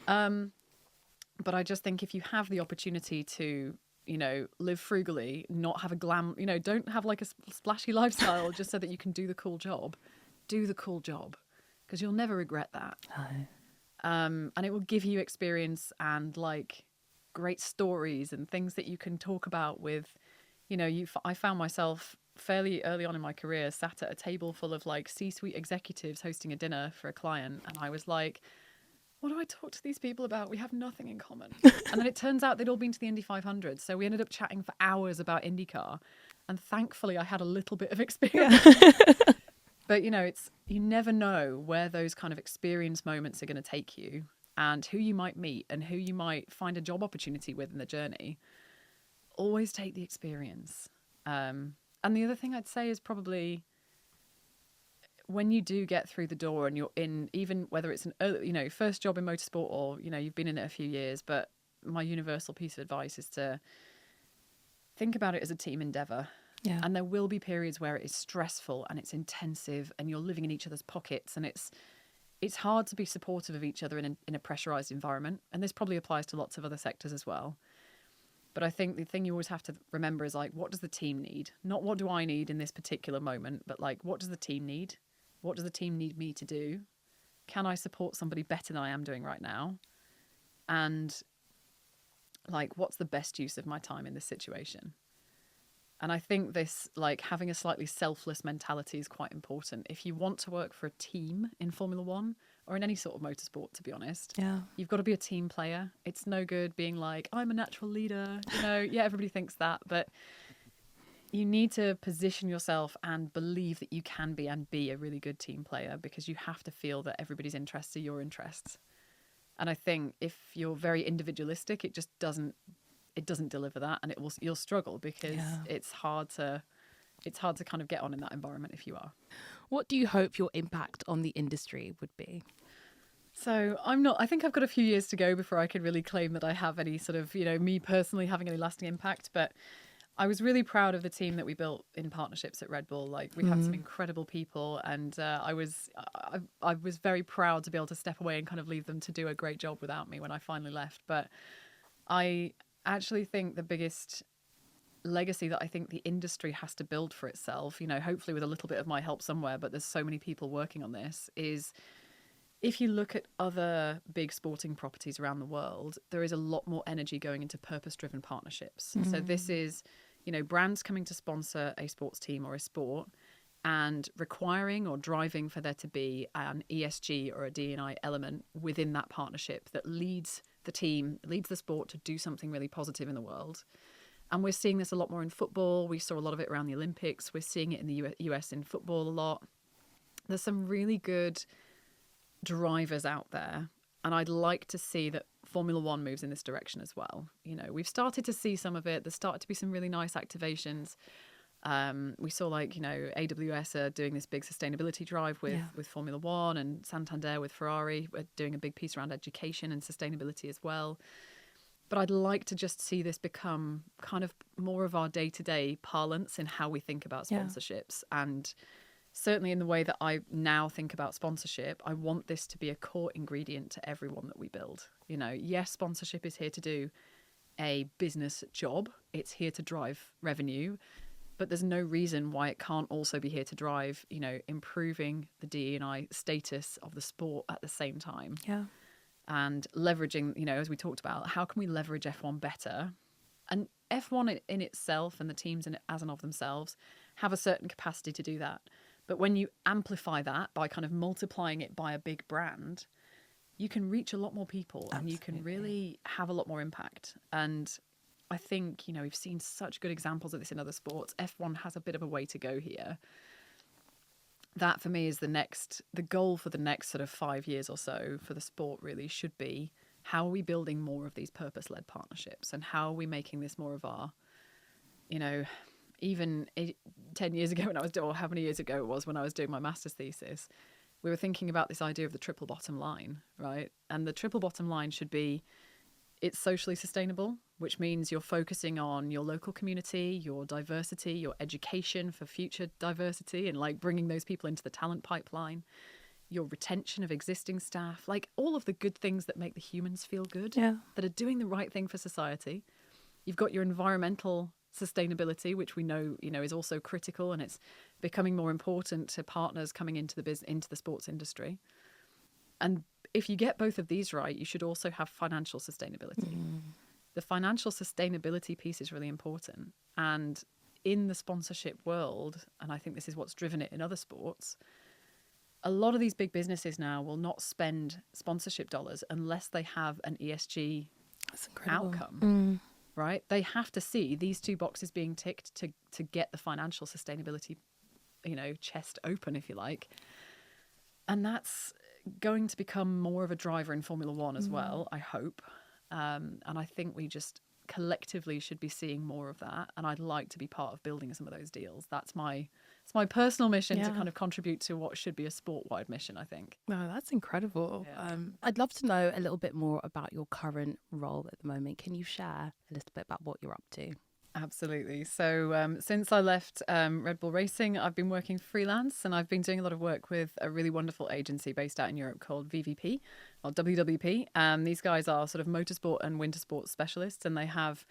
But I just think if you have the opportunity to, you know, live frugally, not have a you know, don't have like a splashy lifestyle just so that you can do the cool job, do the cool job. Because you'll never regret that. And it will give you experience and like great stories and things that you can talk about with, you know, I found myself fairly early on in my career sat at a table full of like C-suite executives hosting a dinner for a client, and I was like, what do I talk to these people about? We have nothing in common. And then it turns out they'd all been to the Indy 500. So we ended up chatting for hours about IndyCar. And thankfully, I had a little bit of experience. But, you never know where those kind of experience moments are going to take you and who you might meet and who you might find a job opportunity with in the journey. Always take the experience. And the other thing I'd say is probably, when you do get through the door and you're in, even whether it's an early, first job in motorsport or, you've been in it a few years, but my universal piece of advice is to think about it as a team endeavor. Yeah. And there will be periods where it is stressful and it's intensive and you're living in each other's pockets, and it's hard to be supportive of each other in a pressurized environment. And this probably applies to lots of other sectors as well. But I think the thing you always have to remember is like, what does the team need? Not what do I need in this particular moment, but like, what does the team need? What does the team need me to do? Can I support somebody better than I am doing right now? And like, what's the best use of my time in this situation? And I think this, like, having a slightly selfless mentality is quite important. If you want to work for a team in Formula One or in any sort of motorsport, to be honest, you've got to be a team player. It's no good being like, I'm a natural leader. Yeah, everybody thinks that, but you need to position yourself and believe that you can be a really good team player, because you have to feel that everybody's interests are your interests. And I think if you're very individualistic, it just doesn't deliver that, and you'll struggle, because it's hard to kind of get on in that environment if you are. What do you hope your impact on the industry would be? So I think I've got a few years to go before I can really claim that I have any sort of, me personally having any lasting impact. But I was really proud of the team that we built in partnerships at Red Bull. Like, we had some incredible people, and I was very proud to be able to step away and kind of leave them to do a great job without me when I finally left. But I actually think the biggest legacy that I think the industry has to build for itself, hopefully with a little bit of my help somewhere, but there's so many people working on this, is if you look at other big sporting properties around the world, there is a lot more energy going into purpose-driven partnerships. So this is, brands coming to sponsor a sports team or a sport and requiring or driving for there to be an ESG or a D&I element within that partnership that leads the team, leads the sport to do something really positive in the world. And we're seeing this a lot more in football. We saw a lot of it around the Olympics. We're seeing it in the US in football a lot. There's some really good drivers out there, and I'd like to see that Formula One moves in this direction as well. We've started to see some of it. There's started to be some really nice activations. We saw AWS are doing this big sustainability drive with Formula One, and Santander with Ferrari. We're doing a big piece around education and sustainability as well. But I'd like to just see this become kind of more of our day-to-day parlance in how we think about sponsorships. And certainly in the way that I now think about sponsorship, I want this to be a core ingredient to everyone that we build. Yes, sponsorship is here to do a business job. It's here to drive revenue. But there's no reason why it can't also be here to drive, improving the DE&I status of the sport at the same time. Yeah. And leveraging, as we talked about, how can we leverage F1 better? And F1 in itself and the teams in it as and of themselves have a certain capacity to do that. But when you amplify that by kind of multiplying it by a big brand, you can reach a lot more people. Absolutely. And you can really have a lot more impact. And I think, we've seen such good examples of this in other sports. F1 has a bit of a way to go here. That for me is the goal for the next sort of 5 years or so for the sport really should be, how are we building more of these purpose-led partnerships, and how are we making this more of our, even 10 years ago when I was doing, or how many years ago it was when I was doing my master's thesis, we were thinking about this idea of the triple bottom line, right? And the triple bottom line should be, it's socially sustainable, which means you're focusing on your local community, your diversity, your education for future diversity, and bringing those people into the talent pipeline, your retention of existing staff, all of the good things that make the humans feel good, that are doing the right thing for society. You've got your environmental sustainability, which we know, is also critical, and it's becoming more important to partners coming into the sports industry. And if you get both of these right, you should also have financial sustainability. The financial sustainability piece is really important. And in the sponsorship world, and I think this is what's driven it in other sports, a lot of these big businesses now will not spend sponsorship dollars unless they have an ESG outcome, right? They have to see these two boxes being ticked to get the financial sustainability, chest open, if you like. And that's going to become more of a driver in Formula One as well, I hope. And I think we just collectively should be seeing more of that. And I'd like to be part of building some of those deals. It's my personal mission to kind of contribute to what should be a sport-wide mission, I think. No, that's incredible. Yeah. I'd love to know a little bit more about your current role at the moment. Can you share a little bit about what you're up to? Absolutely. So since I left Red Bull Racing, I've been working freelance, and I've been doing a lot of work with a really wonderful agency based out in Europe called VVP or WWP. These guys are sort of motorsport and winter sports specialists, and they have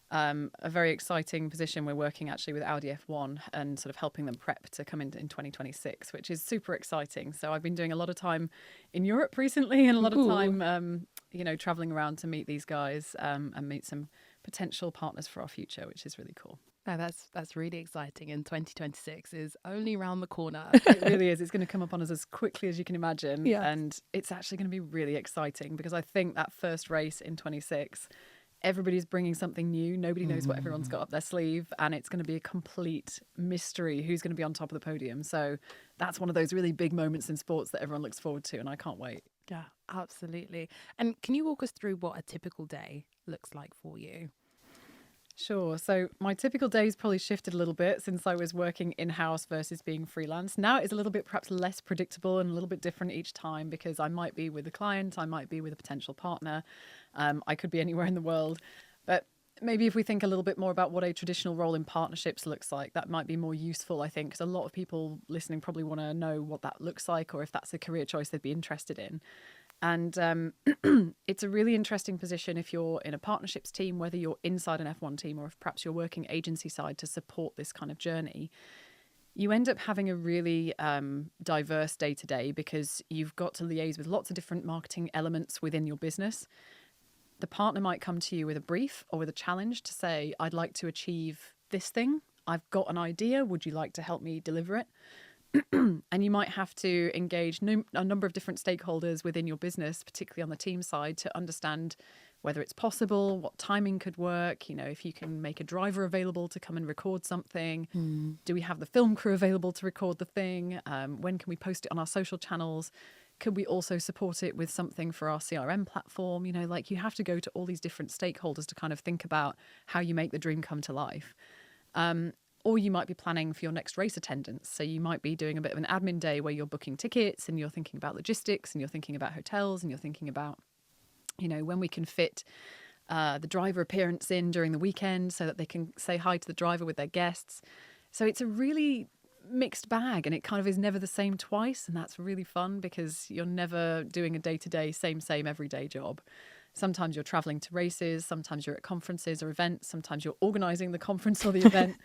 a very exciting position. We're working actually with Audi F1 and sort of helping them prep to come in 2026, which is super exciting. So I've been doing a lot of time in Europe recently and a lot of time, traveling around to meet these guys and meet some potential partners for our future, which is really cool. No, that's really exciting. And 2026 is only around the corner. It really is. It's going to come upon us as quickly as you can imagine. Yeah. And it's actually going to be really exciting because I think that first race in 26, everybody's bringing something new. Nobody knows what everyone's got up their sleeve, and it's going to be a complete mystery who's going to be on top of the podium. So that's one of those really big moments in sports that everyone looks forward to, and I can't wait. Yeah, absolutely. And can you walk us through what a typical day looks like for you? Sure. So my typical day's probably shifted a little bit since I was working in-house versus being freelance. Now it's a little bit perhaps less predictable and a little bit different each time because I might be with a client, I might be with a potential partner, I could be anywhere in the world. But maybe if we think a little bit more about what a traditional role in partnerships looks like, that might be more useful, I think, because a lot of people listening probably want to know what that looks like or if that's a career choice they'd be interested in. And it's a really interesting position if you're in a partnerships team, whether you're inside an F1 team or if perhaps you're working agency side to support this kind of journey. You end up having a really diverse day-to-day because you've got to liaise with lots of different marketing elements within your business. The partner might come to you with a brief or with a challenge to say, I'd like to achieve this thing. I've got an idea. Would you like to help me deliver it? And you might have to engage a number of different stakeholders within your business, particularly on the team side, to understand whether it's possible, what timing could work, if you can make a driver available to come and record something. Do we have the film crew available to record the thing? When can we post it on our social channels? Could we also support it with something for our CRM platform? You have to go to all these different stakeholders to kind of think about how you make the dream come to life. Or you might be planning for your next race attendance. So you might be doing a bit of an admin day where you're booking tickets and you're thinking about logistics and you're thinking about hotels and you're thinking about, when we can fit the driver appearance in during the weekend so that they can say hi to the driver with their guests. So it's a really mixed bag and it kind of is never the same twice. And that's really fun because you're never doing a day-to-day, same everyday job. Sometimes you're traveling to races, sometimes you're at conferences or events, sometimes you're organising the conference or the event.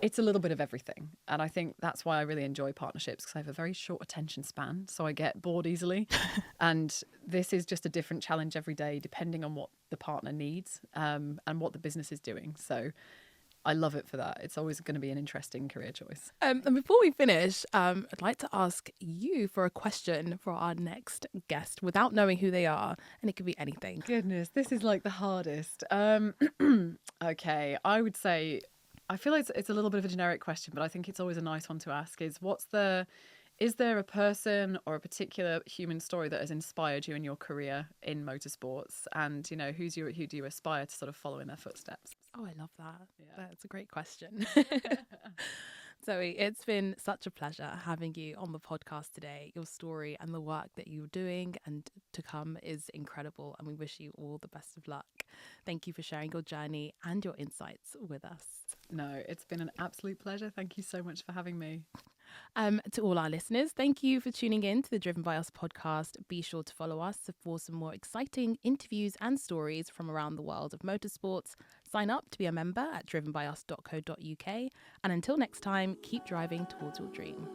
It's a little bit of everything. And I think that's why I really enjoy partnerships because I have a very short attention span, so I get bored easily. And this is just a different challenge every day, depending on what the partner needs and what the business is doing. So I love it for that. It's always going to be an interesting career choice. And before we finish, I'd like to ask you for a question for our next guest without knowing who they are. And it could be anything. Goodness, this is like the hardest. Okay, I would say, I feel like it's a little bit of a generic question, but I think it's always a nice one to ask is is there a person or a particular human story that has inspired you in your career in motorsports? And, who do you aspire to sort of follow in their footsteps? Oh, I love that. Yeah. That's a great question. Zoe, it's been such a pleasure having you on the podcast today. Your story and the work that you're doing and to come is incredible, and we wish you all the best of luck. Thank you for sharing your journey and your insights with us. No, it's been an absolute pleasure. Thank you so much for having me. To all our listeners, thank you for tuning in to the Driven by Us podcast. Be sure to follow us for some more exciting interviews and stories from around the world of motorsports. Sign up to be a member at drivenbyus.co.uk. And until next time, keep driving towards your dream.